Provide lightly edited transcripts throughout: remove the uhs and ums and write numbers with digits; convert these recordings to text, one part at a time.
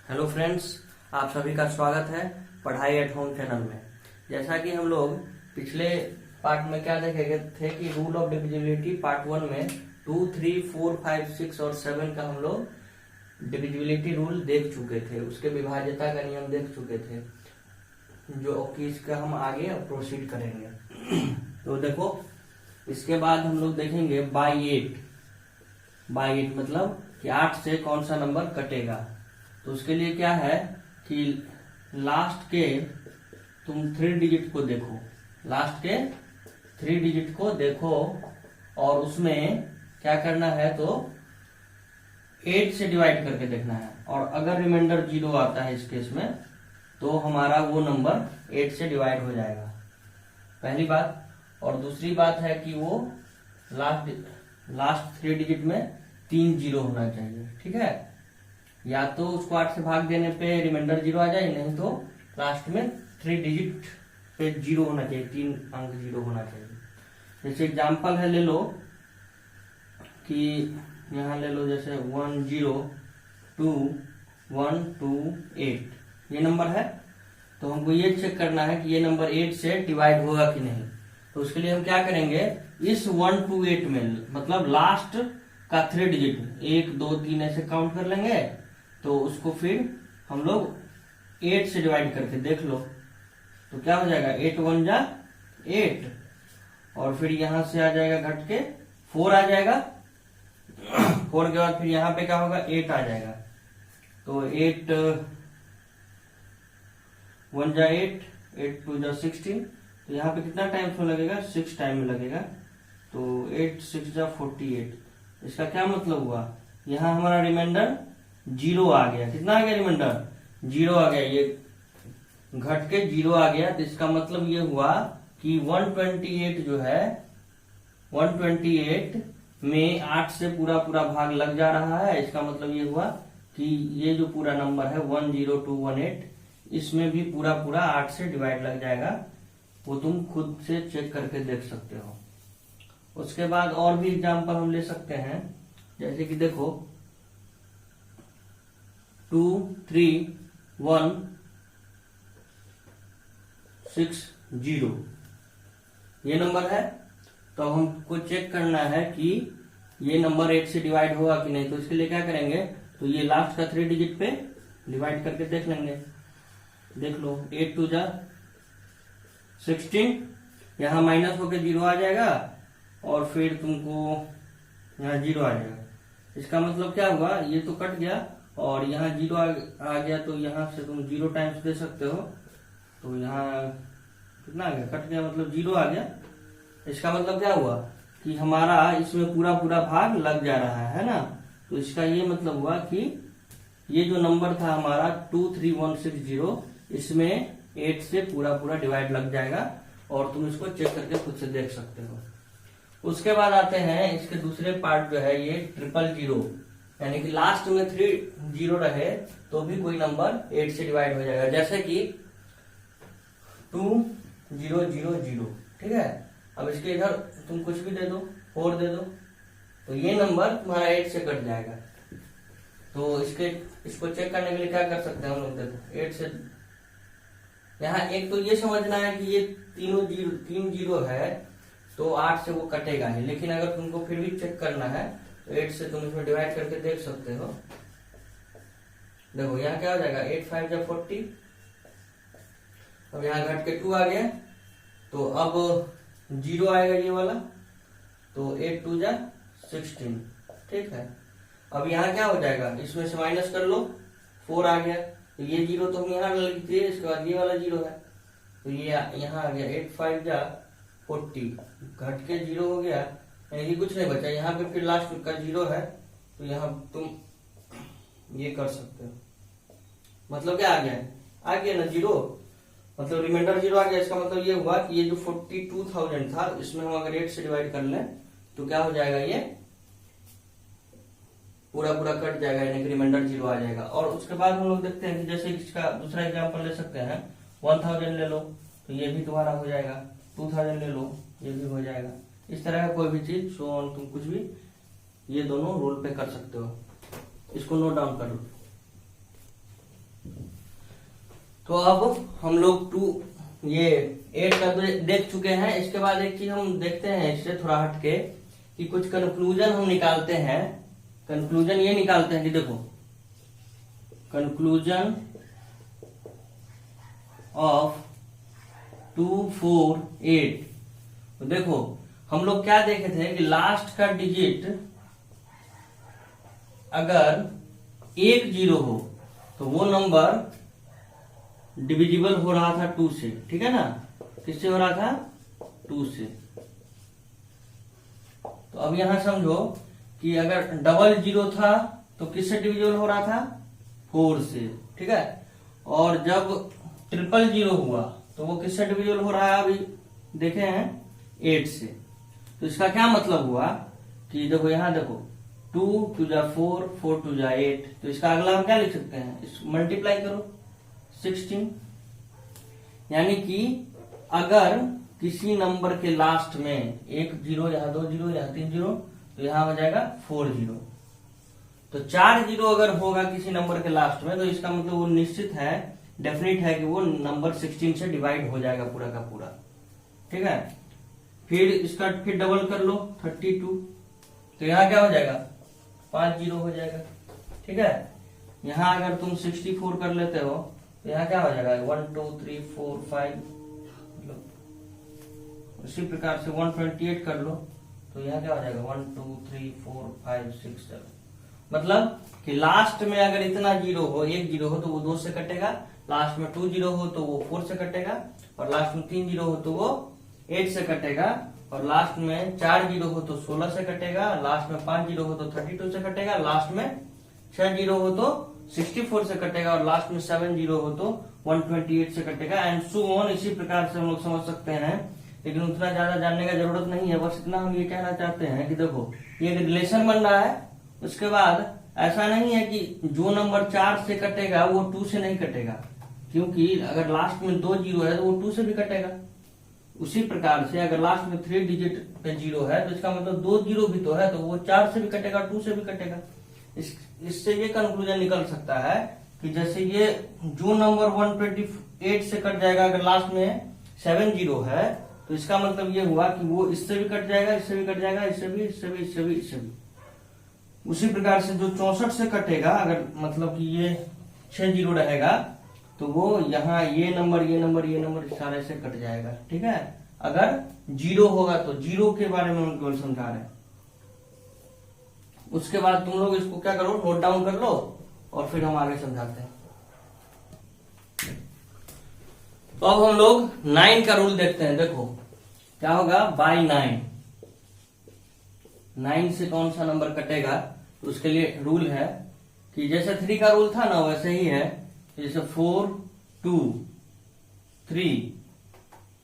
Hello friends, आप सभी का स्वागत है पढ़ाई एट होम चैनल में। जैसा कि हम लोग पिछले पार्ट में क्या देखे थे कि रूल ऑफ डिविजिबिलिटी पार्ट 1 में 2, 3, 4, 5, 6 और 7 का हम लोग डिविजिबिलिटी रूल देख चुके थे, उसके विभाज्यता का नियम देख चुके थे, जो कि इसका हम आगे प्रोसीड करेंगे। तो देखो, इसके बाद हम लोग देखेंगे बाई 8 मतलब कि 8 से कौन सा नंबर कटेगा। तो उसके लिए क्या है कि लास्ट के तुम 3 डिजिट को देखो, लास्ट के 3 डिजिट को देखो और उसमें क्या करना है तो 8 से डिवाइड करके देखना है। और अगर रिमाइंडर 0 आता है इस केस में तो हमारा वो नंबर 8 से डिवाइड हो जाएगा, पहली बात। और दूसरी बात है कि वो लास्ट 3 डिजिट में 3 जीरो होना चाहिए, ठीक है। या तो उसको 8 से भाग देने पे रिमाइंडर 0 आ जाए, नहीं तो लास्ट में 3 डिजिट पे 0 होना चाहिए, 3 अंक 0 होना चाहिए। जैसे एग्जांपल है, ले लो कि यहाँ ले लो जैसे 1 0 2 1 2 8 ये नंबर है। तो हमको ये चेक करना है कि ये नंबर 8 से डिवाइड होगा कि नहीं। तो उसके लिए हम क्या करेंगे, इस 1 2 8 में मतलब लास्ट का 3 डिजिट 1 2 3 ऐसे काउंट कर लेंगे। तो उसको फिर हम लोग 8 से डिवाइड करके देख लो तो क्या हो जाएगा, 8 1 जा 8 और फिर यहां से आ जाएगा घट के 4 आ जाएगा। 4 के बाद फिर यहाँ पे क्या होगा, 8 आ जाएगा। तो 8 1 जा 8 8 2 जा 16। तो यहाँ पे कितना टाइम में लगेगा, 6 टाइम में लगेगा। तो 8 6 जा 48। इसका क्या मतलब हुआ, यहाँ हमारा रिमाइंडर 0 आ गया। कितना आ गया रिमाइंडर, 0 आ गया, ये घट के 0 आ गया। तो इसका मतलब ये हुआ कि 128 जो है 128 में 8 से पूरा भाग लग जा रहा है। इसका मतलब ये हुआ कि ये जो पूरा नंबर है 10218 इसमें भी पूरा 8 से डिवाइड लग जाएगा। वो तुम खुद से चेक करके देख सकते हो। उसके बाद और भी एग्जांपल हम ले सकते हैं, जैसे कि देखो 2 3 1 6 0 ये नंबर है। तो हमको चेक करना है कि ये नंबर 8 से डिवाइड होगा कि नहीं। तो इसके लिए क्या करेंगे, तो ये लास्ट का 3 डिजिट पे डिवाइड करके देख लेंगे। देख लो 8 2 जा 16, यहाँ माइनस होके 0 आ जाएगा और फिर तुमको यहाँ 0 आ जाएगा। इसका मतलब क्या हुआ, ये तो कट गया और यहाँ 0 आ गया। तो यहाँ से तुम 0 टाइम्स दे सकते हो। तो यहाँ कितना आ गया, कट गया मतलब 0 आ गया। इसका मतलब क्या हुआ कि हमारा इसमें पूरा भाग लग जा रहा है ना। तो इसका ये मतलब हुआ कि ये जो नंबर था हमारा 23160 इसमें 8 से पूरा डिवाइड लग जाएगा। और तुम इसको चेक करके खुद से देख सकते हो। उसके बाद आते हैं इसके दूसरे पार्ट जो है ये 000, यानी कि लास्ट में 3 जीरो रहे तो भी कोई नंबर 8 से डिवाइड हो जाएगा। जैसे कि 2000, ठीक है। अब इसके इधर तुम कुछ भी दे दो, 4 दे दो, तो ये नंबर तुम्हारा 8 से कट जाएगा। तो इसको चेक करने के लिए क्या कर सकते हैं हम लोग, देखो 8 से यहाँ एक तो ये समझना है कि ये 3 जीरो है तो 8 से वो कटेगा ही। लेकिन अगर तुमको फिर भी चेक करना है तो 8 से तुम इसमें डिवाइड करके देख सकते हो। देखो यहाँ क्या हो जाएगा, 8 5 जा 40। अब यहाँ घट के 2 आ गया तो अब 0 आएगा ये वाला। तो 8 2 जा 16, ठीक है। अब यहाँ क्या हो जाएगा, इसमें से माइनस कर लो, 4 आ गया। तो ये 0 तो हम यहाँ लिख दिए, इसके बाद ये वाला 0 है तो ये यहाँ आ गया। 8 5 जा 40 घट के 0 हो गया, यानी कुछ नहीं बचा। यहाँ पे फिर लास्ट का 0 है तो यहाँ तुम ये कर सकते हो। मतलब क्या आ गया ना 0, मतलब रिमाइंडर 0 आ गया। इसका मतलब ये हुआ कि ये जो 42,000 था इसमें हम अगर 8 से डिवाइड कर लें तो क्या हो जाएगा, ये पूरा कट जाएगा, यानी कि रिमाइंडर 0 आ जाएगा। और उसके बाद हम लोग देखते हैं कि जैसे इसका दूसरा एग्जांपल ले सकते हैं, 1000 ले लो तो ये भी तुम्हारा हो जाएगा, 2000 ले लो ये भी हो जाएगा। इस तरह का कोई भी चीज सो ऑन तुम कुछ भी ये दोनों रोल पे कर सकते हो। इसको नोट डाउन कर लो। तो अब हम लोग ये 8 का देख चुके हैं। इसके बाद एक चीज हम देखते हैं इससे थोड़ा हटके कि कुछ कंक्लूजन हम निकालते हैं। कंक्लूजन ये निकालते हैं कि देखो, कंक्लूजन ऑफ 2, 4, 8। तो देखो हम लोग क्या देखे थे कि लास्ट का डिजिट अगर 1 0 हो तो वो नंबर डिविजिबल हो रहा था 2 से, ठीक है ना। किससे हो रहा था? 2 से। तो अब यहां समझो कि अगर डबल 0 था तो किससे डिविजिबल हो रहा था? 4 से, ठीक है। और जब ट्रिपल 0 हुआ तो वो किससे डिविजिबल हो रहा है? अभी देखे हैं 8 से। तो इसका क्या मतलब हुआ कि देखो यहां देखो 2 2 जा 4, 4 2 जा 8। तो इसका अगला हम क्या लिख सकते हैं? इस मल्टीप्लाई करो 16। यानी कि अगर किसी नंबर के लास्ट में 1 0, यहाँ 2 0, यहाँ 3 0, तो यहाँ हो जाएगा 4 0। तो 4 0 अगर होगा किसी नंबर के लास्ट में तो इसका मतलब वो निश्चित है, डेफिनेट है कि वो नंबर 16 से डिवाइड हो जाएगा पूरा का पूरा, ठीक है। फिर इसका फिर डबल कर लो 32। तो यहाँ क्या हो जाएगा? 5 0 हो जाएगा, ठीक है। यहाँ अगर तुम 64 कर लेते हो तो यहाँ क्या हो जाएगा? 1 2 3 4 5। उसी प्रकार से 128 कर लो तो यहाँ क्या हो जाएगा? 1 2 3 4 5 6 7। मतलब कि लास्ट में अगर इतना 0 हो, 1 0 हो तो वो 2 से कटेगा, लास्ट में 2 0 हो तो वो 4 से कटेगा, और लास्ट में 3 0 हो तो वो 8 से कटेगा, और लास्ट में 4 0 हो तो 16 से कटेगा, लास्ट में 5 0 हो तो 32 से कटेगा, लास्ट में 6 0 हो तो 64 से कटेगा, और लास्ट में 7 0 हो तो 128 से कटेगा, एंड सो ऑन। इसी प्रकार से हम लोग समझ सकते हैं, लेकिन उतना ज्यादा जानने का जरूरत नहीं है। बस इतना हम ये कहना चाहते हैं कि देखो ये रिलेशन बन रहा है। उसके बाद ऐसा नहीं है कि जो नंबर 4 से कटेगा वो 2 से नहीं कटेगा, क्योंकि अगर लास्ट में 2 0 है तो वो 2 से भी कटेगा। उसी प्रकार से अगर लास्ट में 3 डिजिट पे 0 है तो इसका मतलब 2 0 भी तो है, तो वो 4 से भी कटेगा, 2 से भी कटेगा। इससे ये कंक्लूजन निकल सकता है कि जैसे ये जो नंबर 128 से कट जाएगा अगर लास्ट में 7 0 है, तो इसका मतलब ये हुआ कि वो इससे भी कट जाएगा, इससे भी कट जाएगा, इससे भी, इससे भी, इससे भी, इससे भी। उसी प्रकार से जो 64 से कटेगा, अगर मतलब कि ये 6 0 रहेगा तो वो यहाँ ये नंबर, ये नंबर, ये नंबर सारे से कट जाएगा, ठीक है। अगर 0 होगा तो 0 के बारे में हम केवल समझा रहे हैं। उसके बाद तुम लोग इसको क्या करो, नोट डाउन कर लो और फिर हम आगे समझाते हैं। तो अब हम लोग 9 का रूल देखते हैं। देखो क्या होगा? बाय 9 से कौन सा नंबर कटेगा? तो उसके लिए रूल है कि जैसे 3 का रूल था ना वैसे ही है। जैसे 4 2 3,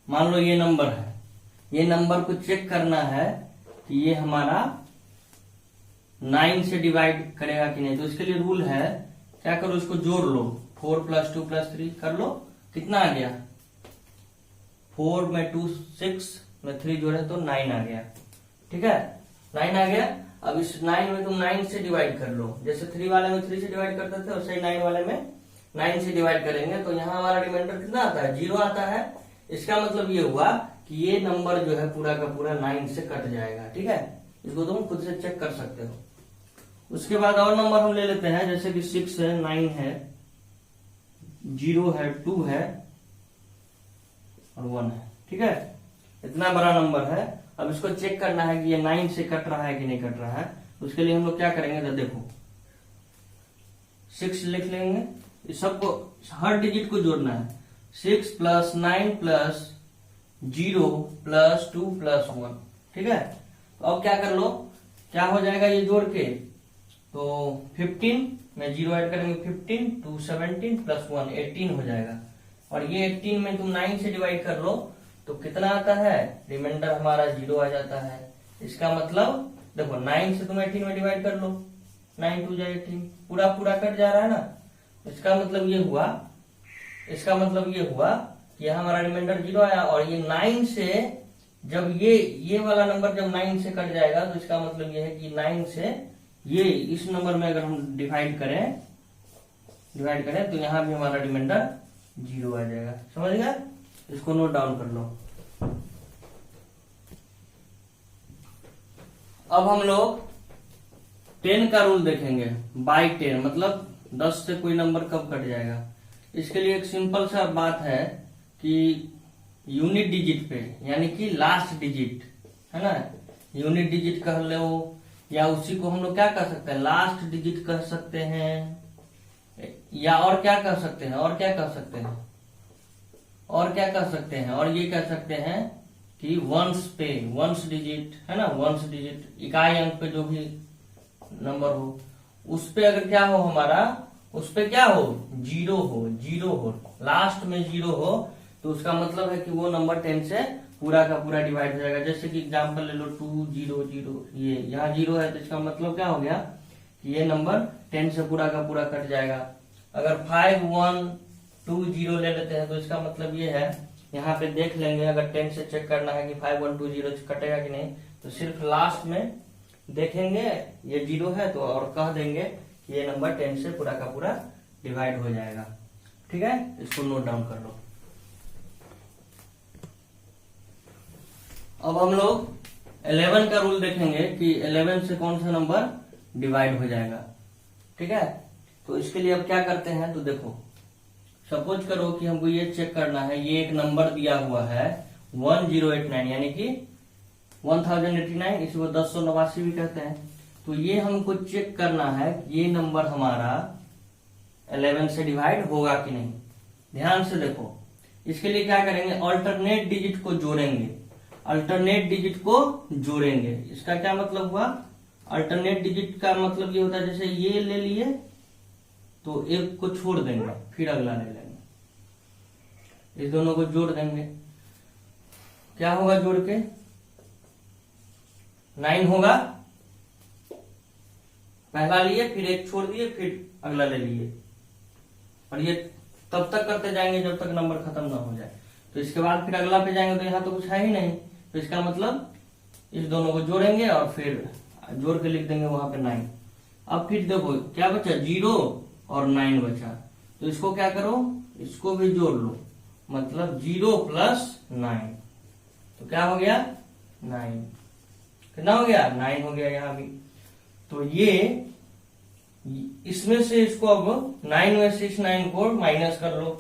मान लो ये नंबर है, ये नंबर को चेक करना है कि ये हमारा 9 से डिवाइड करेगा कि नहीं। तो इसके लिए रूल है, क्या करो, इसको जोड़ लो। 4 + 2 + 3 कर लो, कितना आ गया? 4 में 2 6 में 3 जोड़े तो 9 आ गया, ठीक है। 9 आ गया। अब इस 9 में तुम 9 से डिवाइड कर लो। जैसे 3 वाले में 3 से डिवाइड करते थे वैसे ही 9 वाले में 9 से डिवाइड करेंगे तो यहाँ हमारा रिमाइंडर कितना आता है? 0 आता है। इसका मतलब ये हुआ कि ये नंबर जो है पूरा का पूरा 9 से कट जाएगा, ठीक है। इसको तुम खुद से चेक कर सकते हो। उसके बाद और नंबर हम ले लेते हैं, जैसे कि 6 है, 9 है, 0 है, 2 है और 1 है, ठीक है। इतना बड़ा नंबर है। अब इसको चेक करना है कि ये 9 से कट रहा है कि नहीं कट रहा है। उसके लिए हम लोग क्या करेंगे? तो देखो 6 लिख लेंगे, इस सबको हर डिजिट को जोड़ना है। 6 + 9 + 0 + 2 + 1, ठीक है। तो अब क्या कर लो, क्या हो जाएगा ये जोड़ के? तो 15 में 0 ऐड करेंगे, 15 2 17 + 1 18 हो जाएगा। और ये 18 में तुम 9 से डिवाइड कर लो तो कितना आता है? रिमाइंडर हमारा 0 आ जाता है। इसका मतलब देखो 9 से तुम 18 में डिवाइड कर लो, 9 2 = 18, पूरा पूरा कट जा रहा है ना। इसका मतलब ये हुआ कि यहाँ हमारा रिमाइंडर 0 आया। और ये 9 से जब ये वाला नंबर जब 9 से कट जाएगा तो इसका मतलब ये है कि 9 से ये इस नंबर में अगर हम डिवाइड करें तो यहाँ भी हमारा रिमाइंडर 0 आ जाएगा। समझ गया? इसको नोट डाउन कर लो। अब हम लोग 10 का रूल देखेंगे। बाई 10 मतलब 10 से कोई नंबर कब कट जाएगा। इसके लिए एक सिंपल सा बात है कि यूनिट डिजिट पे यानी कि लास्ट डिजिट है ना, यूनिट डिजिट कह लो या उसी को हम लोग क्या कह सकते हैं, लास्ट डिजिट कह सकते हैं, या और क्या कह सकते हैं, और क्या कह सकते हैं, और क्या कह सकते हैं, और ये कह सकते हैं कि वंस पे, वंस डिजिट है ना, वंस डिजिट इकाई अंक पे जो भी नंबर हो उस पे अगर क्या हो हमारा, उस पे क्या हो, जीरो हो, जीरो हो, लास्ट में जीरो हो, तो उसका मतलब है कि वो नंबर 10 से पूरा का पूरा डिवाइड हो जाएगा। जैसे कि एग्जांपल ले लो 2 0 0, ये यहाँ 0 है तो इसका मतलब क्या हो गया कि ये नंबर 10 से पूरा का पूरा कट जाएगा। अगर 5 1 2 0 ले लेते हैं तो इसका मतलब ये है, यहाँ पे देख लेंगे अगर 10 से चेक करना है कि 5 1 2 0 कटेगा कि नहीं, तो सिर्फ लास्ट में देखेंगे ये 0 है तो और कह देंगे कि ये नंबर 10 से पूरा का पूरा डिवाइड हो जाएगा। ठीक है, इसको नोट डाउन कर लो। अब हम लोग 11 का रूल देखेंगे कि 11 से कौन सा नंबर डिवाइड हो जाएगा। ठीक है, तो इसके लिए अब क्या करते हैं, तो देखो सपोज करो कि हमको ये चेक करना है, ये एक नंबर दिया हुआ है 1089 यानी कि 1089, इसको 1089 भी कहते हैं। तो ये हमको चेक करना है ये नंबर हमारा 11 से डिवाइड होगा कि नहीं। ध्यान से देखो, इसके लिए क्या करेंगे, अल्टरनेट डिजिट को जोड़ेंगे, अल्टरनेट डिजिट को जोड़ेंगे। इसका क्या मतलब हुआ, अल्टरनेट डिजिट का मतलब ये होता है जैसे ये ले लिए तो एक को छोड़ देंगे फिर अगला ले लेंगे, इस दोनों को जोड़ देंगे, क्या होगा जोड़ के 9 होगा, पहला लिए फिर एक छोड़ दिए फिर अगला ले लिए, और ये तब तक करते जाएंगे जब तक नंबर खत्म ना हो जाए। तो इसके बाद फिर अगला पे जाएंगे तो यहाँ तो कुछ है ही नहीं, तो इसका मतलब इस दोनों को जोड़ेंगे और फिर जोड़ के लिख देंगे वहां पे 9। अब फिर देखो क्या बचा, 0 और 9 बचा, तो इसको क्या करो, इसको भी जोड़ लो, मतलब 0 प्लस 9, तो क्या हो गया 9। कितना हो गया, 9 हो गया यहाँ भी। तो ये इसमें से इसको अब 9 में से इस 9 को माइनस कर लो,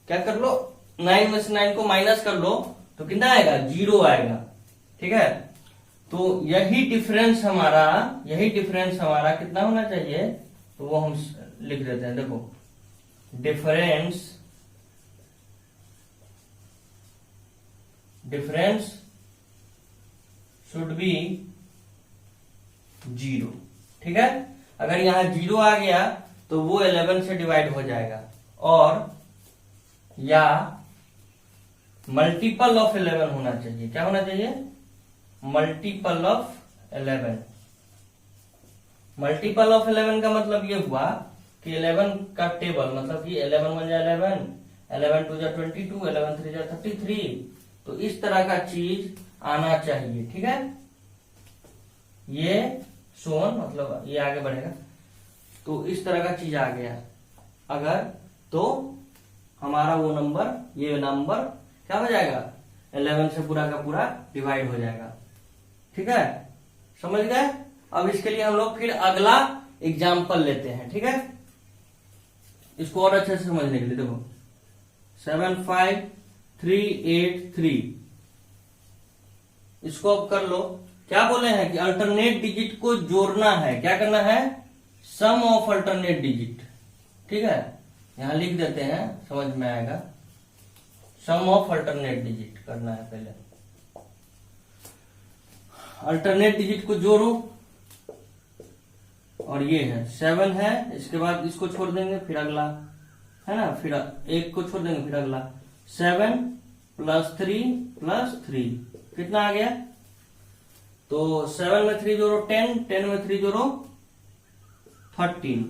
क्या कर लो, 9 में से 9 को माइनस कर लो तो कितना आएगा, 0 आएगा। ठीक है, तो यही डिफरेंस हमारा कितना होना चाहिए, तो वो हम लिख देते हैं। देखो डिफरेंस शुड बी 0। ठीक है, अगर यहाँ 0 आ गया तो वो 11 से डिवाइड हो जाएगा, और या मल्टीपल ऑफ 11 होना चाहिए। क्या होना चाहिए, मल्टीपल ऑफ 11। मल्टीपल ऑफ 11 का मतलब ये हुआ कि 11 का टेबल, मतलब कि 11 1 जा 11, 11 2 जा 22, 11 3 जा 33, तो इस तरह का चीज आना चाहिए। ठीक है, ये सोन मतलब ये आगे बढ़ेगा, तो इस तरह का चीज आ गया अगर, तो हमारा वो नंबर, ये नंबर क्या हो जाएगा, 11 से पूरा का पूरा डिवाइड हो जाएगा। ठीक है, समझ गए। अब इसके लिए हम लोग फिर अगला एग्जाम्पल लेते हैं। ठीक है, इसको और अच्छे से समझने के लिए देखो 75383, इसको अब कर लो। क्या बोले हैं कि अल्टरनेट डिजिट को जोड़ना है, क्या करना है, सम ऑफ अल्टरनेट डिजिट। ठीक है, यहां लिख देते हैं, समझ में आएगा, सम ऑफ अल्टरनेट डिजिट करना है। पहले अल्टरनेट डिजिट को जोड़ो, और ये है 7 है, इसके बाद इसको छोड़ देंगे फिर अगला है ना, फिर एक को छोड़ देंगे फिर अगला, 7 प्लस 3 कितना आ गया, तो 7 में 3 जोड़ो 10, 10 में 3 जोड़ो 13।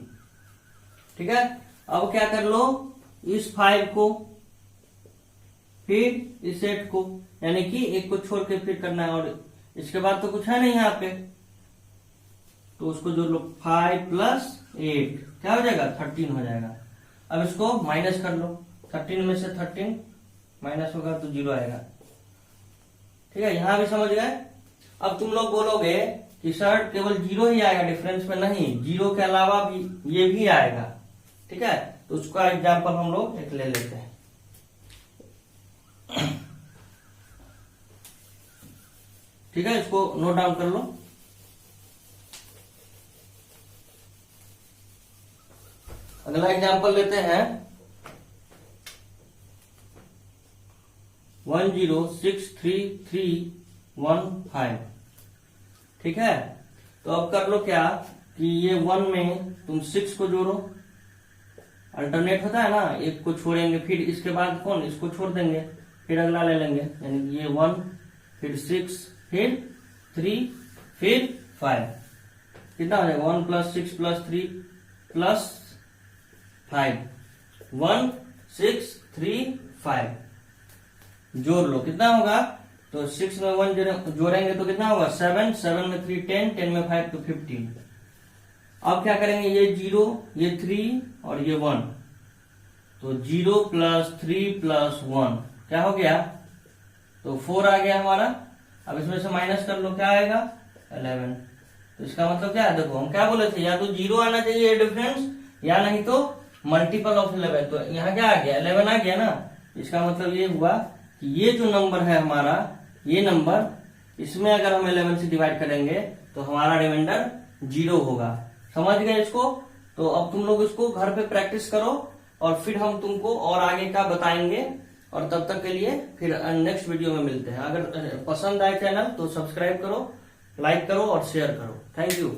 ठीक है, अब क्या कर लो, इस 5 को फिर इस 8 को, यानी कि एक को छोड़ के फिर करना है, और इसके बाद तो कुछ है नहीं यहाँ पे, तो उसको जोड़ लो, 5 प्लस 8 क्या हो जाएगा, 13 हो जाएगा। अब इसको माइनस कर लो, 13 में से 13 माइनस होगा तो 0 आएगा। ठीक है, यहां भी समझ गए। अब तुम लोग बोलोगे कि सर केवल 0 ही आएगा डिफरेंस में, नहीं 0 के अलावा भी ये भी आएगा। ठीक है, तो उसका एग्जाम्पल हम लोग एक ले लेते हैं। ठीक है, इसको नोट डाउन कर लो। अगला एग्जाम्पल लेते हैं 10633315। ठीक है, तो अब कर लो क्या कि ये 1 में तुम 6 को जोड़ो, अल्टरनेट होता है ना, एक को छोड़ेंगे फिर इसके बाद कौन, इसको छोड़ देंगे, फिर अगला ले लेंगे, यानी कि ये 1 फिर 6 फिर 3 फिर 5। कितना हो जाएगा 1 + 6 + 3 + 5 1 6 3 5 जोड़ लो, कितना होगा, तो 6 में 1 जोड़ेंगे तो कितना होगा 7, 7 में 3 10, 10 में 5 तो 15। अब क्या करेंगे, ये 0 ये 3 और ये 1, तो 0 + 3 + 1 क्या हो गया, तो 4 आ गया हमारा। अब इसमें से माइनस कर लो, क्या आएगा 11। तो इसका मतलब क्या है, देखो हम क्या बोले थे, या तो 0 आना चाहिए डिफरेंस, या नहीं तो मल्टीपल ऑफ 11। तो यहाँ क्या आ गया 11 आ गया ना। इसका मतलब ये हुआ कि ये जो नंबर है हमारा, ये नंबर, इसमें अगर हम 11 से डिवाइड करेंगे तो हमारा रिमाइंडर 0 होगा। समझ गए इसको। तो अब तुम लोग इसको घर पे प्रैक्टिस करो और फिर हम तुमको और आगे का बताएंगे। और तब तक के लिए फिर नेक्स्ट वीडियो में मिलते हैं। अगर पसंद आए चैनल तो सब्सक्राइब करो, लाइक करो और शेयर करो। Thank you.